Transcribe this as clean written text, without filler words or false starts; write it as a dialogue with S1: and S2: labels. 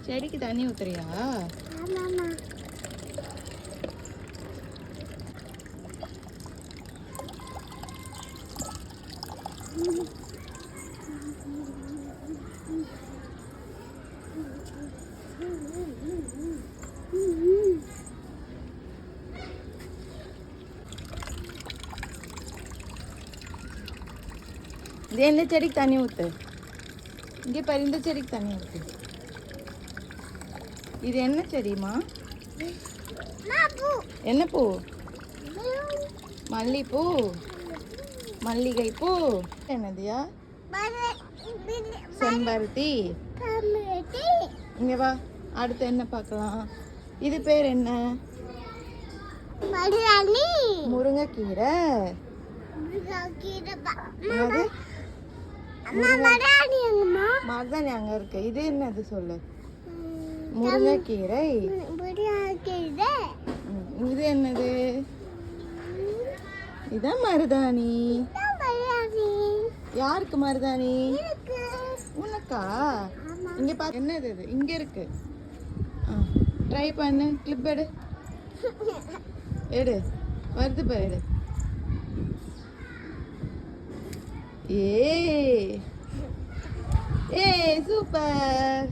S1: செடிக்கு தண்ணி ஊத்துறியா? இது என்ன செடிக்கு தண்ணி ஊத்து? இங்கே பாரு, இந்த செடிக்கு தண்ணி ஊத்து. இது என்ன செடிமா? என்ன பூ? மல்லிப்பூ, மல்லிகை பூ. என்னதியா? செம்பருத்தி. இங்க வா, அடுத்து என்ன பார்க்கலாம்? இது பேர் என்ன? முருங்கைக்கீரை. மருதாணி அங்க இருக்கு. இது என்னது சொல்லு? முருங்கைக்கீரை. இது என்னது? இதான் மருதாணி. யாருக்கு மருதாணி? உனக்கா? இங்க பா, என்னது இது? இங்க இருக்கு. ட்ரை பண்ணு. கிளிப் எடு, எடு. வருது பாரு, எடு. ஏ சூப்பர்.